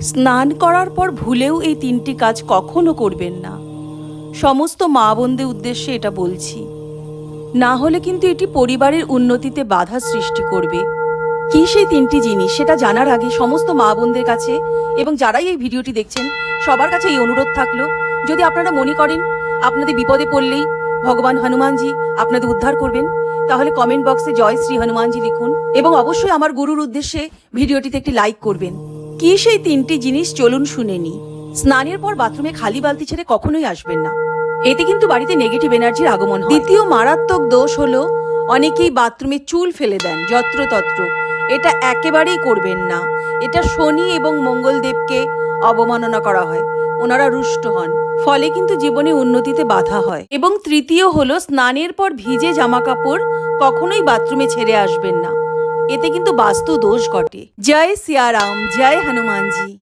স্নান করার পর ভুলেও এই তিনটি কাজ কখনো করবেন না। সমস্ত মা বোনদের উদ্দেশ্যে এটা বলছি, না হলে কিন্তু এটি পরিবারের উন্নতিতে বাধা সৃষ্টি করবে। কি সেই তিনটি জিনিস সেটা জানার আগে সমস্ত মা বোনদের কাছে এবং যারাই এই ভিডিওটি দেখছেন সবার কাছে এই অনুরোধ থাকলো, যদি আপনারা মনে করেন আপনাদের বিপদে পড়লেই ভগবান হনুমানজি আপনাদের উদ্ধার করবেন, তাহলে কমেন্ট বক্সে জয় শ্রী হনুমানজি লিখুন এবং অবশ্যই আমার গুরুর উদ্দেশ্যে ভিডিওটিতে একটি লাইক করবেন। কি সেই তিনটি জিনিস চলুন শুনে নিই। স্নানের পর বাথরুমে খালি বালতি ছেড়ে কখনোই আসবেন না, এতে কিন্তু বাড়িতে নেগেটিভ এনার্জির আগমন হয়। দ্বিতীয় মারাত্মক দোষ হলো অনেকেই বাথরুমে চুল ফেলে দেন যত্রতত্র। এটা একেবারেই করবেন না। এটা শনি এবং মঙ্গলদেবকে অবমাননা করা হয়, ওনারা রুষ্ট হন, ফলে কিন্তু জীবনে উন্নতিতে বাধা হয়। এবং তৃতীয় হলো স্নানের পর ভিজে জামা কাপড় কখনোই বাথরুমে ছেড়ে আসবেন না, এতে কিন্তু বাস্তু দোষ ঘটে। জয় সিয়ারাম, জয় হনুমানজি।